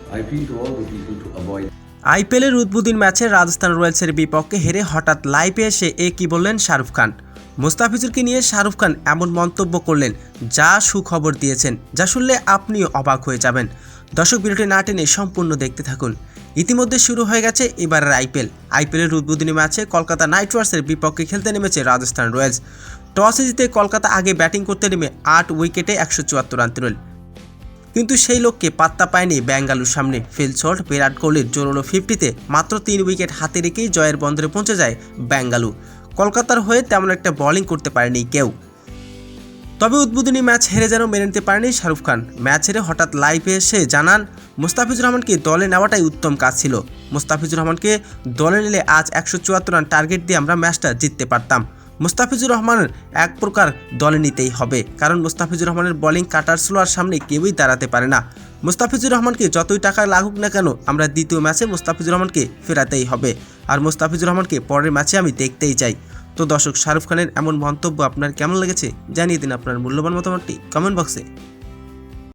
I appeal to all the people to avoid. আইপিএলের উদ্বোধনী ম্যাচে রাজস্থান রয়্যালসের বিপক্ষে হেরে হঠাৎ লাইভে এসে কি বললেন শাহরুখ খান। মুস্তাফিজুরকে নিয়ে শাহরুখ খান এমন মন্তব্য করলেন যা সুখবর দিয়েছেন, যা শুনলে আপনিও অবাক হয়ে যাবেন। দর্শক, ভিডিওটি না টেনে সম্পূর্ণ দেখতে থাকুন। ইতিমধ্যে শুরু হয়ে গেছে এবারের আইপিএলের উদ্বোধনী ম্যাচে কলকাতা নাইট রাইডার্সের বিপক্ষে খেলতে নেমেছে রাজস্থান রয়্যালস। টসে জিতে কলকাতা আগে ব্যাটিং করতে নেমে 8 উইকেটে 174 রান তুলেন, কিন্তু সেই লোককে পাত্তা পায়নি বেঙ্গালুর সামনে। ফিল শট বিরাট কোহলির জোরালো 50-তে মাত্র 3 উইকেট হাতে রেখেই জয়ের বন্দরে পৌঁছে যায় বেঙ্গালুরু। কলকাতার হয়ে তেমন একটা বোলিং করতে পারেনি কেউ। তবে উদ্বোধনী ম্যাচ হেরে যেন মেনে নিতে পারেনি শাহরুখ খান। ম্যাচ হেরে হঠাৎ লাইভে এসে জানান, মুস্তাফিজুর রহমানকে দলে নেওয়াটাই উত্তম কাজ ছিল। মুস্তাফিজুর রহমানকে দলে নিলে আজ 174 রান টার্গেট দিয়ে আমরা ম্যাচটা জিততে পারতাম। মুস্তাফিজুর রহমানের এক প্রকার দলে নিতেই হবে, কারণ মুস্তাফিজুর রহমানের বোলিং কাটার স্লোয়ার সামনে কেউই দাঁড়াতে পারে না। মুস্তাফিজুর রহমানকে যতই টাকা লাগুক না কেন, আমরা দ্বিতীয় ম্যাচে মুস্তাফিজুর রহমানকে ফেরাতেই হবে। আর মুস্তাফিজুর রহমানকে পরের ম্যাচে আমি দেখতেই চাই। তো দর্শক, শাহরুখ খানের এমন মন্তব্য আপনার কেমন লেগেছে জানিয়ে দিন আপনার মূল্যবান মতামতটি কমেন্ট বক্সে।